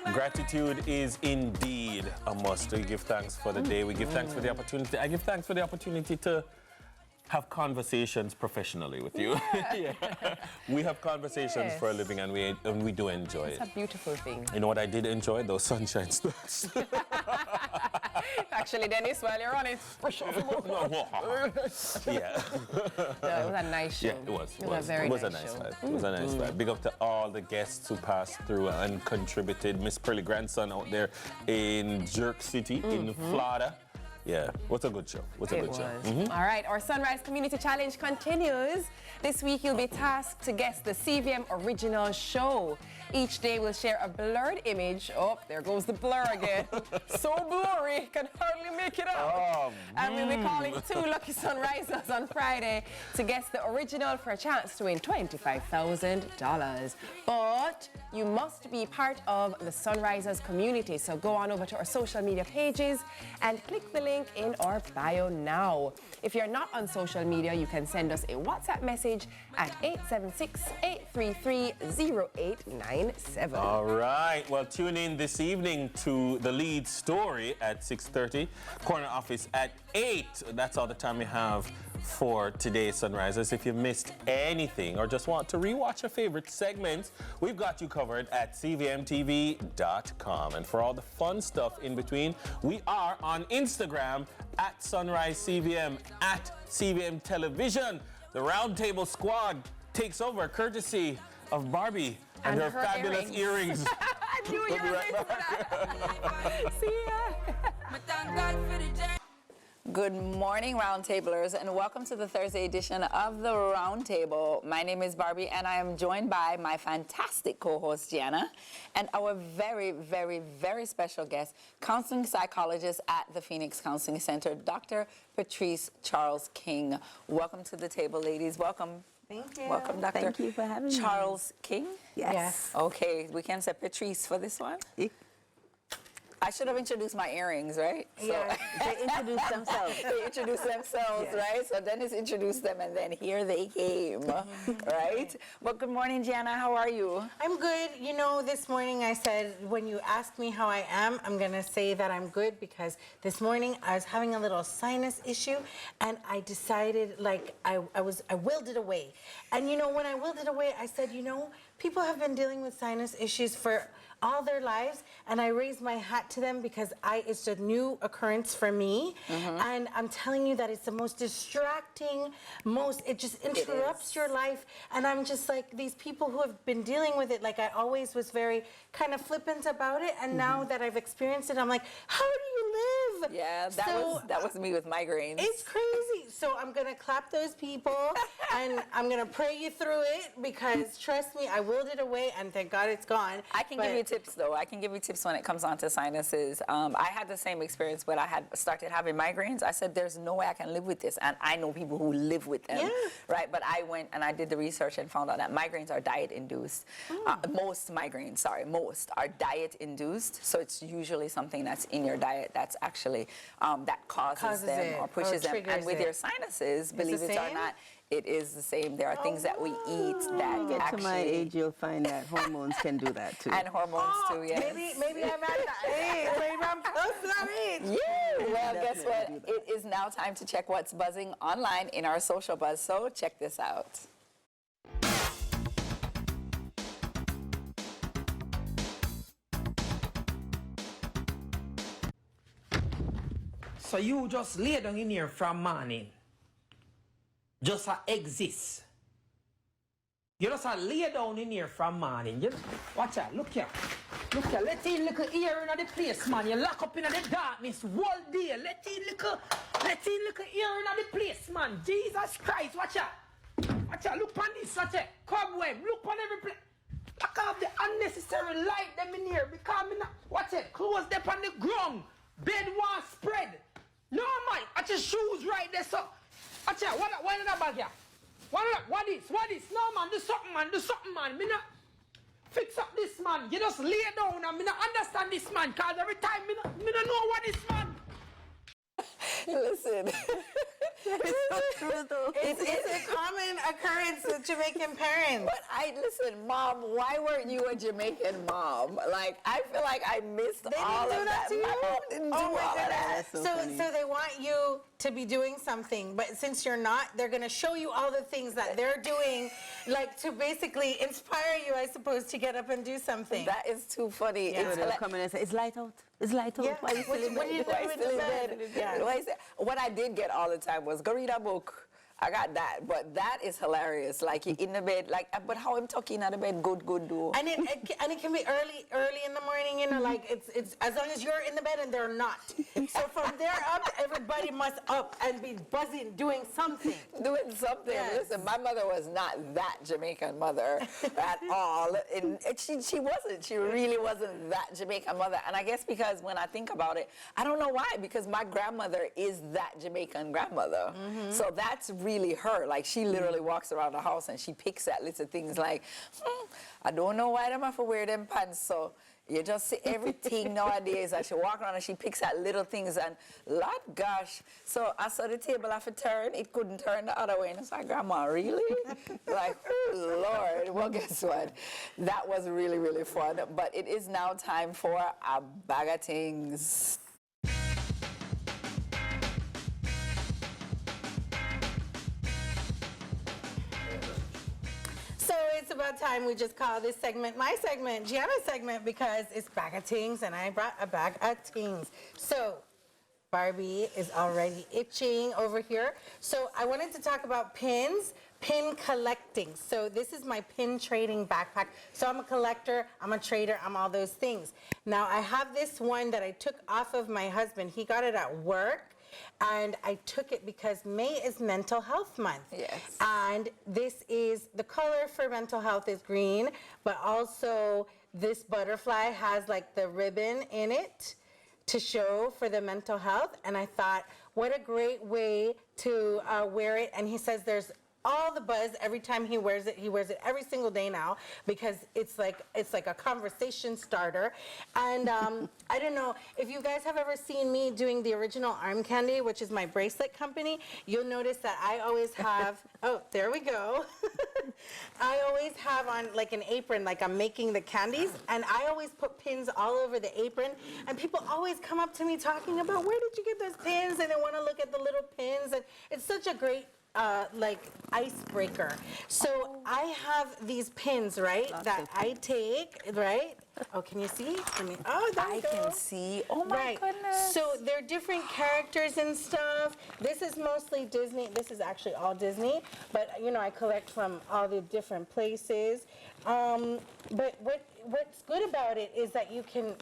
Gratitude is indeed a must. We give thanks for the day. We give thanks for the opportunity. I give thanks for the opportunity to have conversations professionally with you. Yeah. We have conversations for a living, and we do enjoy it. It's a beautiful thing. You know what I did enjoy? Those sunshine stars. Actually, Dennis, while you're on it, Yeah. No, it was a nice show. Yeah, it was. It was a very nice nice show. vibe. It was a nice vibe. Big up to all the guests who passed through and contributed. Miss Pearly Grandson out there in Jerk City in Florida. Yeah, what's a good show? What's a good show? All right, our Sunrise Community Challenge continues. This week, you'll be tasked to guess the CVM original show. Each day, we'll share a blurred image. Oh, there goes the blur again. So blurry, can hardly make it out. And we'll be calling 2 lucky Sunrisers on Friday to guess the original for a chance to win $25,000. But you must be part of the Sunrisers community. So go on over to our social media pages and click the link in our bio now. If you're not on social media, you can send us a WhatsApp message at 876-833-0897. All right. Well, tune in this evening to the lead story at 6:30, corner office at 8. That's all the time we have for today's Sunrisers. If you missed anything or just want to rewatch your favorite segments, we've got you covered at CVMTV.com. And for all the fun stuff in between, we are on Instagram at SunriseCVM, at CVM Television. The Roundtable squad takes over courtesy of Barbie and her fabulous earrings. I knew you were right back. See ya. Good morning, Roundtablers, and welcome to the Thursday edition of the Roundtable. My name is Barbie, and I am joined by my fantastic co-host, Gianna, and our very, very, very special guest, counseling psychologist at the Phoenix Counseling Center, Dr. Patrece Charles King. Welcome to the table, ladies. Welcome. Thank you. Welcome, Dr. Thank you for having me. Charles King? Yes. Okay, we can say Patrece for this one? I should have introduced my earrings, right? Yeah, they introduced themselves. They introduced themselves, right? So Dennis introduced them, and then here they came, right? Well, good morning, Gianna. How are you? I'm good. You know, this morning I said, when you ask me how I am, I'm going to say that I'm good because this morning I was having a little sinus issue, and I decided, like, I willed it away. And, you know, when I willed it away, I said, you know, people have been dealing with sinus issues for all their lives, and I raised my hat to them because it's a new occurrence for me, and I'm telling you that it's the most distracting, it just interrupts your life, and I'm just like, these people who have been dealing with it, like I always was very kind of flippant about it, and now that I've experienced it, I'm like, how do you live? Yeah, that was me with migraines. It's crazy. So I'm gonna clap those people, and I'm gonna pray you through it because trust me, I willed it away, and thank God it's gone. I can give you tips though. I can give you tips when it comes on to sinuses. I had the same experience when I had started having migraines. I said, there's no way I can live with this, and I know people who live with them, right? But I went and I did the research and found out that migraines are diet-induced. Most migraines, sorry, most are diet-induced. So it's usually something that's in your diet that's actually that causes them or pushes them. And with your sinuses, believe it or not, it is the same. There are things that we eat that get actually... to my age, you'll find that hormones can do that too. And hormones too, yes. Maybe I'm at that age. Maybe I'm close to that age. Yeah. Well, guess what? It is now time to check what's buzzing online in our social buzz. So check this out. So you just lay down in here from morning. Just exist. You just lay down in here from morning. Watch out, look here. Look here, let in little ear in the place, man. You lock up in the darkness all day. Let in little ear in the place, man. Jesus Christ, watch out. Watch out, look on this, watch out. Cobweb, look on every place. Lock off the unnecessary light them in here because me not, watch it, clothes them on the ground. Bed one spread. No, man, watch your shoes right there, so. Watch out, what in that bag here? What this? No, man, do something, man. Me not fix up this, man. You just lay down and me not understand this, man, because every time me not know what this, man. Listen, It's so true, though. It's a common occurrence with Jamaican parents. But listen, Mom, why weren't you a Jamaican mom? Like, I feel like I missed all do of that that. to you? My mom didn't do all of that. That's so funny. So they want you to be doing something, but since you're not, they're going to show you all the things that they're doing, like to basically inspire you, I suppose, to get up and do something. That is too funny. Yeah. It's They'll like, come in and say, it's light out. It's light out. Yeah. Why are you still in What are you bed? doing Why in still in bed? bed? Yeah. Why is it- What I did get all the time was, go read a book. I got that, but that is hilarious. Like, you're in the bed, like, but how I'm talking out of bed, good, do. And it can be early in the morning, you know, like it's as long as you're in the bed and they're not. So from there up, everybody must up and be buzzing, doing something. Doing something. Yes. Listen, my mother was not that Jamaican mother at all. And she wasn't. She really wasn't that Jamaican mother. And I guess because when I think about it, I don't know why, because my grandmother is that Jamaican grandmother. So that's really her. Like, she literally walks around the house and she picks at little things like, I don't know why them have to wear them pants. So you just see everything nowadays. And she walk around and she picks at little things. And Lord gosh. So I saw the table have to turn. It couldn't turn the other way. And it's like, Grandma, really? Like, oh, Lord. Well, guess what? That was really, really fun. But it is now time for a bag of things. So it's about time we just call this segment my segment, Gianna's segment, because it's bag of tings and I brought a bag of tings. So Barbie is already itching over here. So I wanted to talk about pins, pin collecting. So this is my pin trading backpack. So I'm a collector, I'm a trader, I'm all those things. Now I have this one that I took off of my husband. He got it at work. And I took it because May is Mental Health Month. Yes. And this is, the color for mental health is green, but also this butterfly has like the ribbon in it to show for the mental health. And I thought, what a great way to wear it. And he says there's all the buzz every time he wears it. He wears it every single day now because it's like a conversation starter. And I don't know if you guys have ever seen me doing the original arm candy, which is my bracelet company. You'll notice that I always have. Oh, there we go. I always have on like an apron, like I'm making the candies, and I always put pins all over the apron. And people always come up to me talking about where did you get those pins, and they want to look at the little pins, and it's such a great like icebreaker. So I have these pins, right, that I take, right? Oh, can you see? Let me, oh, there I you go. can see. Oh, my goodness. So they're different characters and stuff. This is mostly Disney. This is actually all Disney, but you know, I collect from all the different places. But what's good about it is that you can,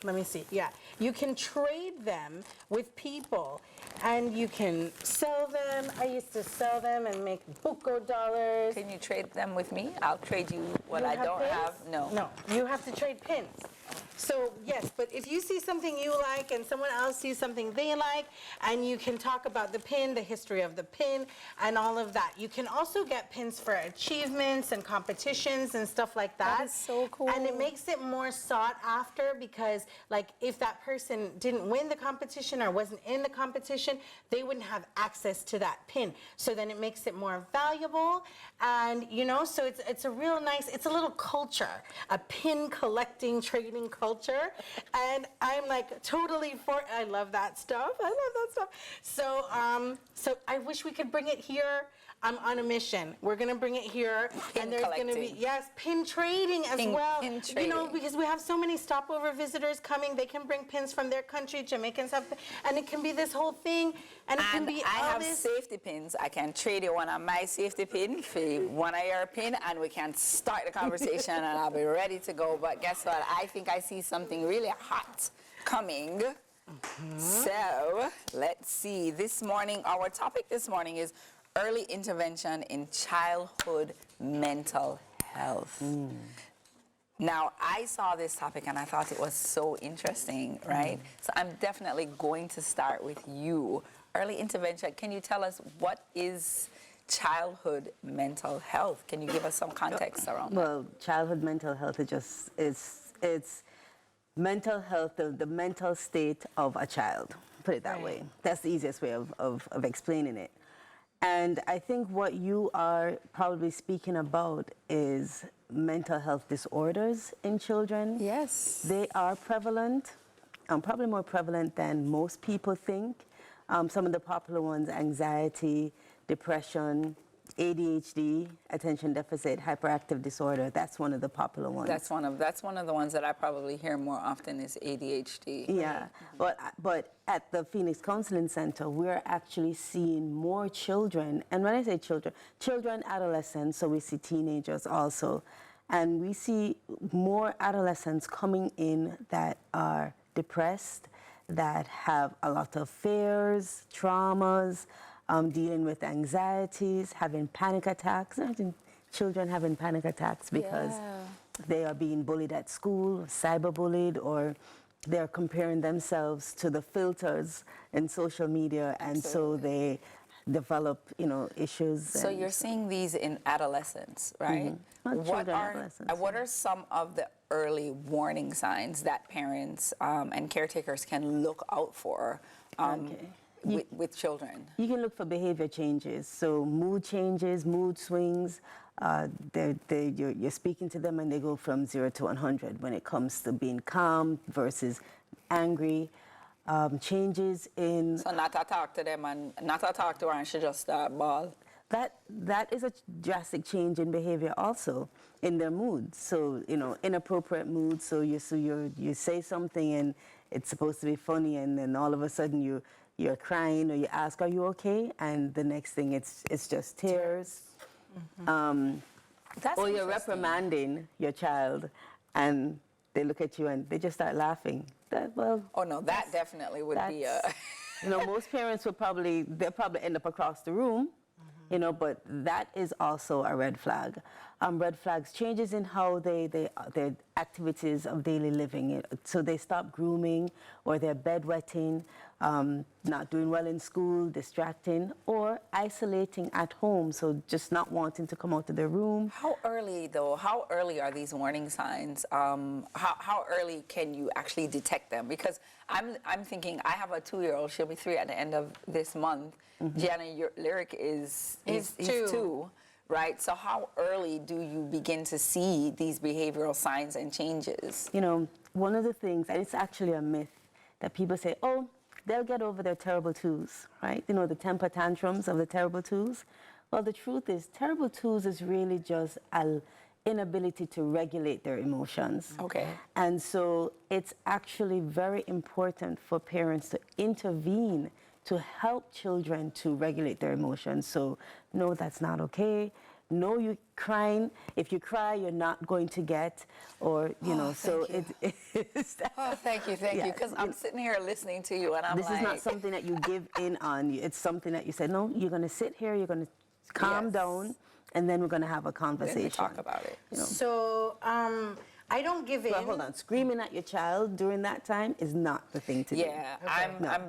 let me see, yeah. You can trade them with people and you can sell them. I used to sell them and make buco dollars. Can you trade them with me? I'll trade you what You I don't pins? have. No. No, you have to trade pins. So yes, but if you see something you like and someone else sees something they like, and you can talk about the pin, the history of the pin, and all of that. You can also get pins for achievements and competitions and stuff like that. That is so cool. And it makes it more sought after because, like, if that person didn't win the competition or wasn't in the competition, they wouldn't have access to that pin. So then it makes it more valuable, and you know, so it's a real nice. It's a little culture, a pin collecting, trading culture, and I'm like totally for. I love that stuff. I love that stuff. So so I wish we could bring it here. I'm on a mission. We're gonna bring it here, Pin and there's gonna be collecting. pin trading as well. Pin You know, trading. because we have so many stopover visitors coming. They can bring pins from their country. Jamaicans have, and it can be this whole thing, and it can And be I all have this. safety pins. I can trade you one of my safety pin for one of your pin, and we can start the conversation, and I'll be ready to go. But guess what? I think I see something really hot coming. So let's see. This morning, our topic this morning is early intervention in childhood mental health. Now, I saw this topic and I thought it was so interesting, right? So I'm definitely going to start with you. Early intervention, can you tell us what is childhood mental health? Can you give us some context around that? Well, childhood mental health is just, it's mental health, the mental state of a child. put it that Right. way. That's the easiest way of explaining it. And I think what you are probably speaking about is mental health disorders in children. Yes. They are prevalent, probably more prevalent than most people think. Some of the popular ones: anxiety, depression, ADHD, attention deficit hyperactive disorder. That's one of the popular ones. That's one of the ones that I probably hear more often is ADHD. Yeah, but at the Phoenix Counseling Center, we're actually seeing more children, and when I say children, adolescents, so we see teenagers also, and we see more adolescents coming in that are depressed, that have a lot of fears, traumas, dealing with anxieties, having panic attacks. Imagine children having panic attacks because they are being bullied at school, cyberbullied, or they're comparing themselves to the filters in social media, and so they develop, issues. So you're seeing these in adolescents, right? Not What children, are adolescents, what are some of the early warning signs that parents and caretakers can look out for with children? You can look for behavior changes, so mood changes, mood swings. You're speaking to them and they go from 0 to 100 when it comes to being calm versus angry. Changes in... So not to talk to them and not to talk to her and she just start bawl. That is a drastic change in behavior also in their moods. So, inappropriate moods. So you say something and it's supposed to be funny, and then all of a sudden you're crying, or you ask, "Are you okay?" And the next thing it's just tears. That's Or you're interesting. reprimanding your child, and they look at you and they just start laughing. Oh no, that definitely would be a... Most parents they'll probably end up across the room, but that is also a red flag. Red flags, changes in how their activities of daily living. So they stop grooming, or they're bedwetting, not doing well in school, distracting, or isolating at home. So just not wanting to come out of their room. How early, though? How early are these warning signs? How early can you actually detect them? Because I'm thinking, I have a 2-year-old. She'll be 3 at the end of this month. Gianna, your lyric is 2. Right? So how early do you begin to see these behavioral signs and changes? One of the things, and it's actually a myth, that people say, oh, they'll get over their terrible twos, right? The temper tantrums of the terrible twos. Well, the truth is, terrible twos is really just an inability to regulate their emotions. Okay. And so it's actually very important for parents to intervene to help children to regulate their emotions. So, no, that's not okay. No, you're crying. If you cry, you're not going to get, or, so it's that. Oh, thank you. Because I'm sitting here listening to you and I'm This is not something that you give in on. It's something that you say, no, you're going to sit here, you're going to calm down, and then we're going to have a conversation. Then we talk about it. So, I don't give in. But hold on, screaming at your child during that time is not the thing to do. Yeah,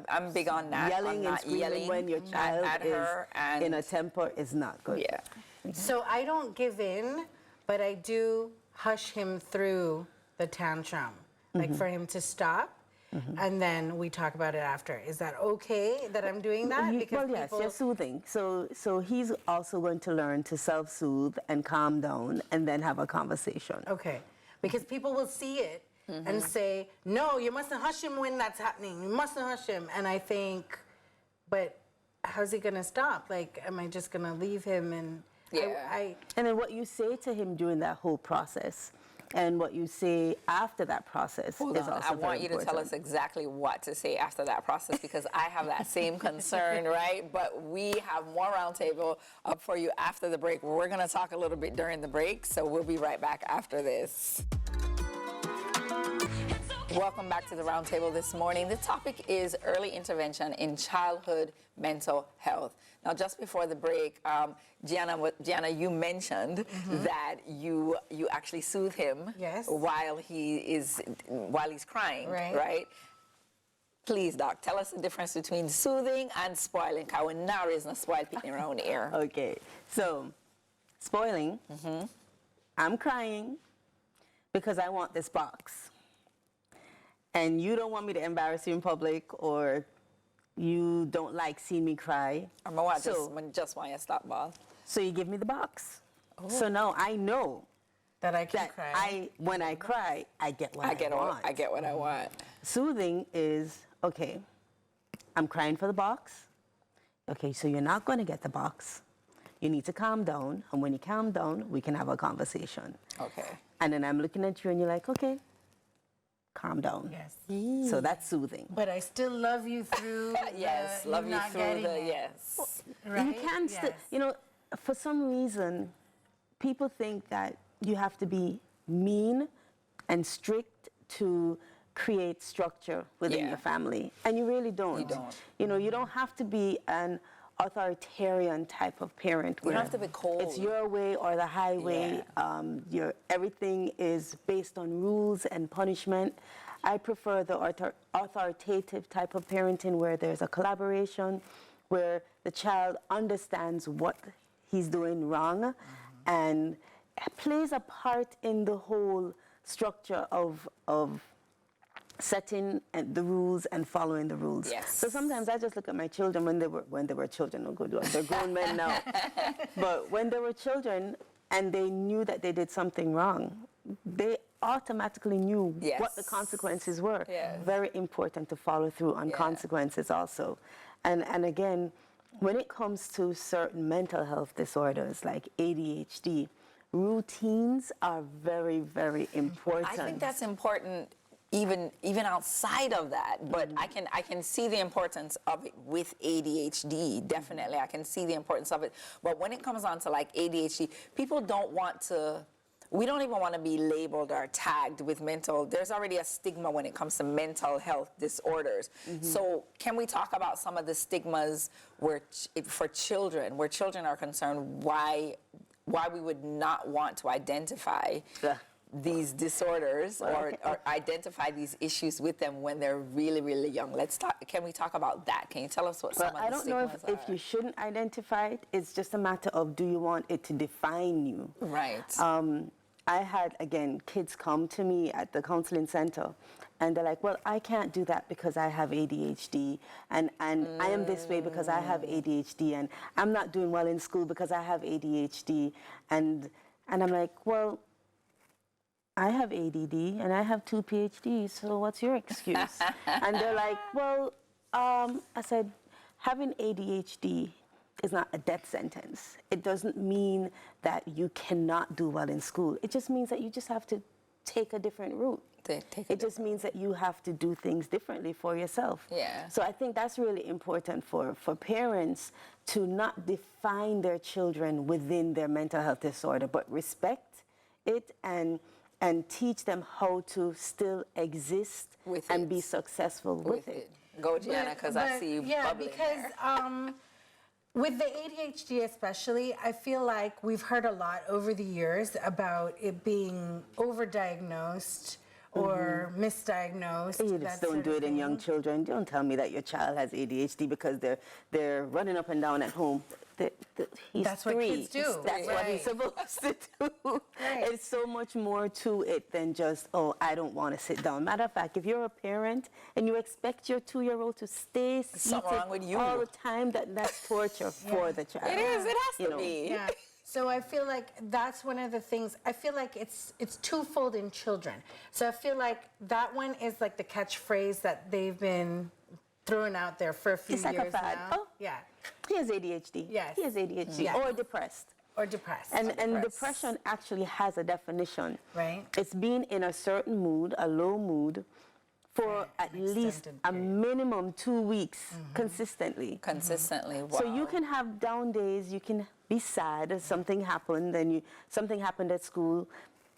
I'm big on that. Yelling and screaming when your child at her is in a temper is not good. Yeah. So I don't give in, but I do hush him through the tantrum, like for him to stop, and then we talk about it after. Is that okay that I'm doing that? Well, yes, you're soothing. So he's also going to learn to self-soothe and calm down, and then have a conversation. Okay, because people will see it and say, no, you mustn't hush him when that's happening. You mustn't hush him. And I think, but how's he gonna stop? Like, am I just gonna leave him and... Yeah. And then what you say to him during that whole process, and what you say after that process is also very important. I want you to tell us exactly what to say after that process, because I have that same concern, right? But we have more Roundtable up for you after the break. We're going to talk a little bit during the break, so we'll be right back after this. Welcome back to the Roundtable this morning. The topic is early intervention in childhood mental health. Now, just before the break, Gianna, you mentioned that you actually soothe him while he's crying, right? Please, Doc, tell us the difference between soothing and spoiling. Because we're not raising a spoiled picking around here. Okay, so spoiling, I'm crying because I want this box. And you don't want me to embarrass you in public or You don't like seeing me cry. I'm gonna just want you to stop, ball. So you give me the box. So now I know That I can that cry. when I cry, I get what I want. I get what I want. Soothing is, okay, I'm crying for the box. Okay, so you're not going to get the box. You need to calm down. And when you calm down, we can have a conversation. Okay. And then I'm looking at you and you're like, okay, calm down. Yes. So that's soothing. But I still love you through Yes, the, love you not through getting the it, yes. right? You can't still, Yes. you know, for some reason, people think that you have to be mean and strict to create structure within Yeah. your family. And you really don't. You don't. You know, you don't have to be an authoritarian type of parent. You don't where have to be cold. It's your way or the highway. Everything is based on rules and punishment. I prefer the authoritative type of parenting where there's a collaboration, where the child understands what he's doing wrong and plays a part in the whole structure of setting the rules and following the rules. Yes. So sometimes I just look at my children when they were children. Oh, good Lord, they're grown men now. But when they were children and they knew that they did something wrong, they automatically knew Yes. what the consequences were. Yes. Very important to follow through on Yeah. consequences also. And again, when it comes to certain mental health disorders like ADHD, routines are very, very important. I think that's important even outside of that, but I can see the importance of it with ADHD. Definitely, I can see the importance of it. But when it comes on to like ADHD, people don't want to. We don't even want to be labeled or tagged with mental. There's already a stigma when it comes to mental health disorders. So can we talk about some of the stigmas for children, where children are concerned, why we would not want to identify these disorders or identify these issues with them when they're really, really young? Can we talk about that? Can you tell us what some of the I stigmas don't know if you shouldn't identify it. It's just a matter of, do you want it to define you? Right. I had, again, kids come to me at the counseling center and they're like, well, I can't do that because I have ADHD and I am this way because I have ADHD and I'm not doing well in school because I have ADHD. And I'm like, well, I have ADD and I have 2 PhDs, so what's your excuse? And they're like, well, I said, having ADHD is not a death sentence. It doesn't mean that you cannot do well in school. It just means that you just have to take a different route. It just means that you have to do things differently for yourself. Yeah. So I think that's really important for parents to not define their children within their mental health disorder, but respect it and teach them how to still exist With and it. be successful with it. Go, Gianna, because I see you bubbling there. With the ADHD especially, I feel like we've heard a lot over the years about it being overdiagnosed or misdiagnosed. You that just don't sort do of it in thing. young children. Don't tell me that your child has ADHD because they're running up and down at home. He's That's what 3. kids do. That's what he's supposed to do. Right. It's so much more to it than just, oh, I don't want to sit down. Matter of fact, if you're a parent and you expect your 2-year-old to stay seated wrong with you. all the time, that's torture for the child. It is. It has to be. Yeah. So I feel like that's one of the things. I feel like it's twofold in children. So I feel like that one is like the catchphrase that they've been throwing out there for a few It's years like a fad. now. Oh. Yeah. He has ADHD. Yes. He has ADHD. Yes. Or depressed. Or depressed. And depression actually has a definition. Right. It's being in a certain mood, a low mood, for at least extended a period. minimum 2 weeks consistently. Consistently. Wow. So you can have down days, you can be sad, something happened, something happened at school,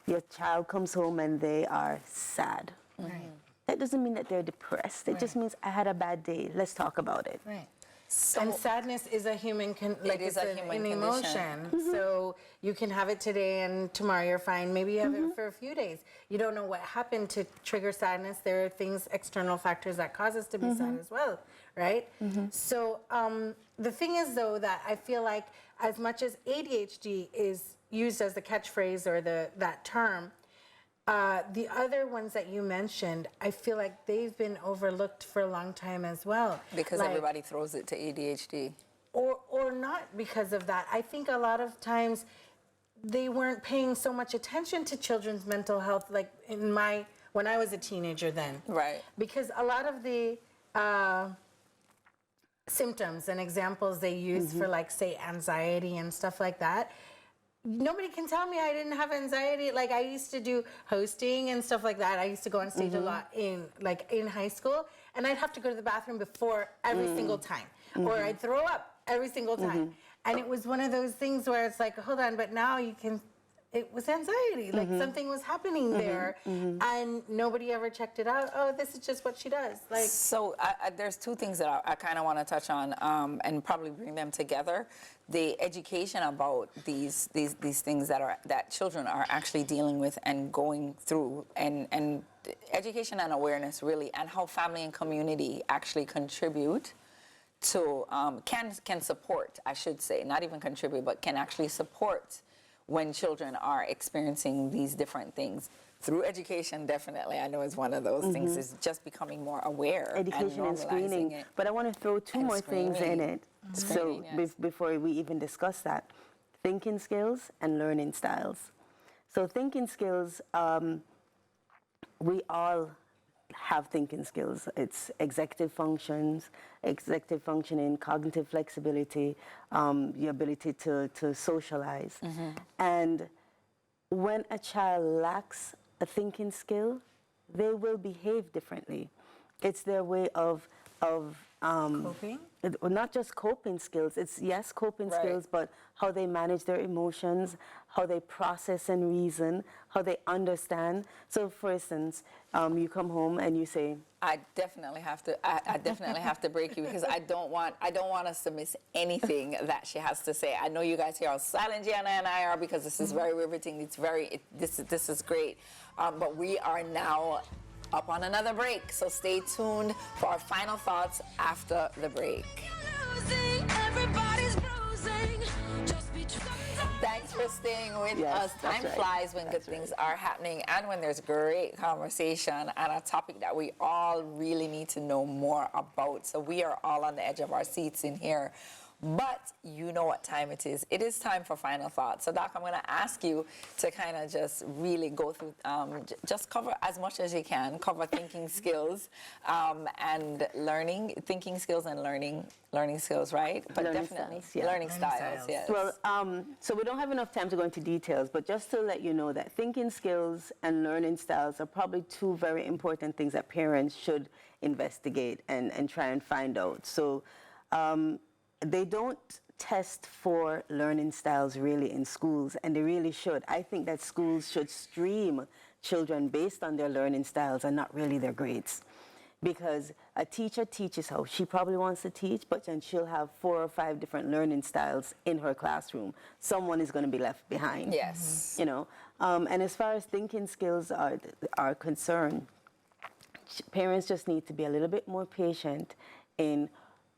your child comes home and they are sad. Right. That doesn't mean that they're depressed. It just means I had a bad day. Let's talk about it. Right. So- And sadness is a human, is a human an emotion. So you can have it today and tomorrow you're fine. Maybe you have it for a few days. You don't know what happened to trigger sadness. There are things, external factors that cause us to be sad as well, right? So the thing is, though, that I feel like as much as ADHD is used as the catchphrase or that term, The other ones that you mentioned, I feel like they've been overlooked for a long time as well. Because like, everybody throws it to ADHD. Or not because of that. I think a lot of times they weren't paying so much attention to children's mental health, like when I was a teenager then. Right. Because a lot of the symptoms and examples they use for, like, say, anxiety and stuff like that, nobody can tell me I didn't have anxiety. Like, I used to do hosting and stuff like that. I used to go on stage a lot in high school, and I'd have to go to the bathroom before every single time, or I'd throw up every single time. And it was one of those things where it's like, hold on, but now you can. It was anxiety, like something was happening there, and nobody ever checked it out. Oh, this is just what she does. Like, so there's two things that I kind of want to touch on, and probably bring them together. The education about these things that children are actually dealing with and going through, and education and awareness really, and how family and community actually contribute to can support, I should say, not even contribute, but can actually support when children are experiencing these different things. Through education, definitely, I know is one of those things, is just becoming more aware. Education and screening. It. But I want to throw two more things in it. So before we even discuss that, thinking skills and learning styles. So thinking skills, we all have thinking skills. It's executive functioning, cognitive flexibility, the ability to socialize. And when a child lacks a thinking skill, they will behave differently. It's their way of coping? Not just coping skills. It's, yes, coping skills, but how they manage their emotions, how they process and reason, how they understand. So, for instance, you come home and you say, I definitely have to break you, because I don't want us to miss anything that she has to say. I know you guys here are silent, Gianna and I are, because this is very riveting. It's this is great. But we are now up on another break, so stay tuned for our final thoughts after the break. Thanks for staying with us. Time flies when good things are happening and when there's great conversation and a topic that we all really need to know more about. So we are all on the edge of our seats in here. But you know what time it is. It is time for final thoughts. So, Doc, I'm going to ask you to kind of just really go through, just cover as much as you can, cover thinking skills and thinking skills and learning skills, right? But learning definitely styles, learning styles, yes. Well, so we don't have enough time to go into details, but just to let you know that thinking skills and learning styles are probably two very important things that parents should investigate and try and find out. So, they don't test for learning styles really in schools, and they really should. I think that schools should stream children based on their learning styles and not really their grades. Because a teacher teaches how she probably wants to teach, but then she'll have 4 or 5 different learning styles in her classroom. Someone is going to be left behind. Yes. You know, and as far as thinking skills are concerned, parents just need to be a little bit more patient in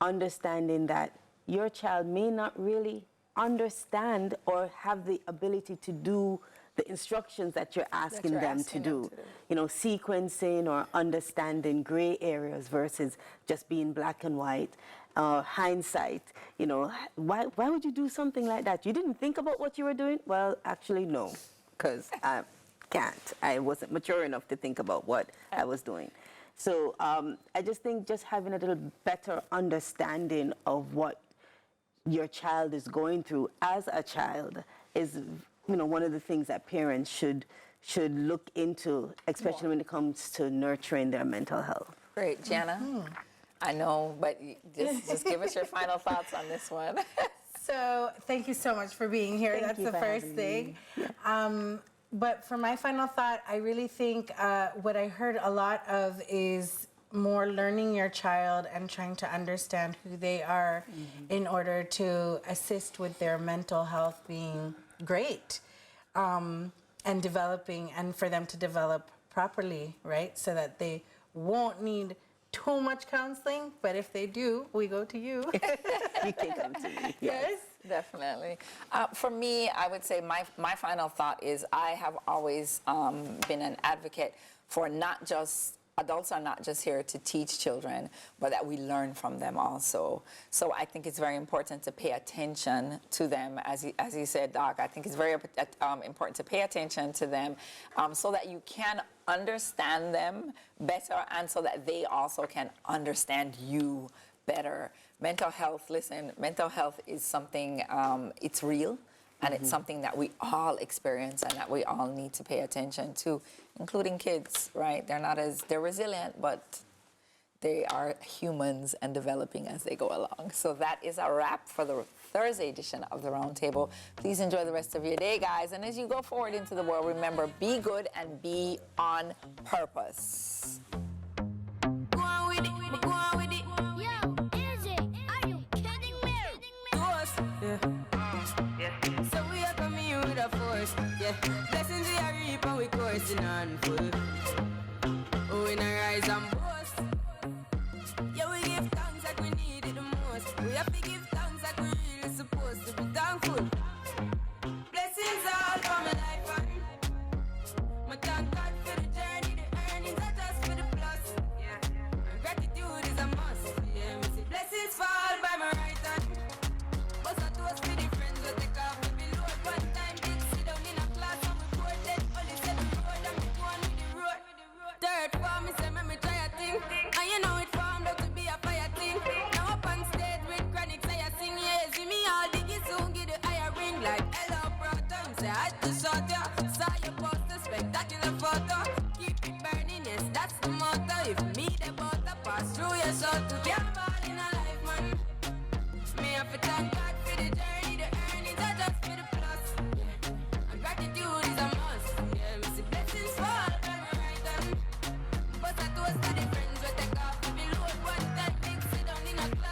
understanding that your child may not really understand or have the ability to do the instructions that you're asking them to do. You know, sequencing or understanding gray areas versus just being black and white. Hindsight, you know, why would you do something like that? You didn't think about what you were doing? Well, actually, no, because I can't. I wasn't mature enough to think about what I was doing. So I just think just having a little better understanding of what your child is going through as a child is, you know, one of the things that parents should look into, especially when it comes to nurturing their mental health. Great, Gianna. I know, but just give us your final thoughts on this one. So thank you so much for being here. That's the first thing. Yeah. But for my final thought, I really think what I heard a lot of is more learning your child and trying to understand who they are in order to assist with their mental health being great and developing, and for them to develop properly, right? So that they won't need too much counseling, but if they do, we go to you. You can come to me. Yes. Definitely. For me, I would say my final thought is I have always been an advocate for not just adults are not just here to teach children, but that we learn from them also. So I think it's very important to pay attention to them. As you said, Doc, I think it's very important to pay attention to them so that you can understand them better and so that they also can understand you better. Mental health, listen, mental health is something, it's real. And it's something that we all experience and that we all need to pay attention to, including kids, right? They're resilient, but they are humans and developing as they go along. So that is a wrap for the Thursday edition of the Roundtable. Please enjoy the rest of your day, guys. And as you go forward into the world, remember, be good and be on purpose. Go on with it, go on with it. Yo, Izzy, are you kidding me? To us, yeah. So we are coming here with a force, yeah. Blessings we are reaping, we coursing on full. Oh, we not rise and boast. Yeah, we give thanks like we need it the most. We have to give thanks like we really supposed to be thankful. Blessings all for my life and my thank God for the journey, the earnings are just for the plus. Yeah, and gratitude is a must. Yeah, we say blessings fall by my right hand. But I toast for the friends that take off the below. One time did sit down in a class and we poured that only said the road and we go on with the road. Third form, me say me try a thing. And you know it formed out to be a fire thing. Now up on stage with chronic, say I sing, yeah. See me all diggy soon, get the higher ring like hello, bro. Time say I just short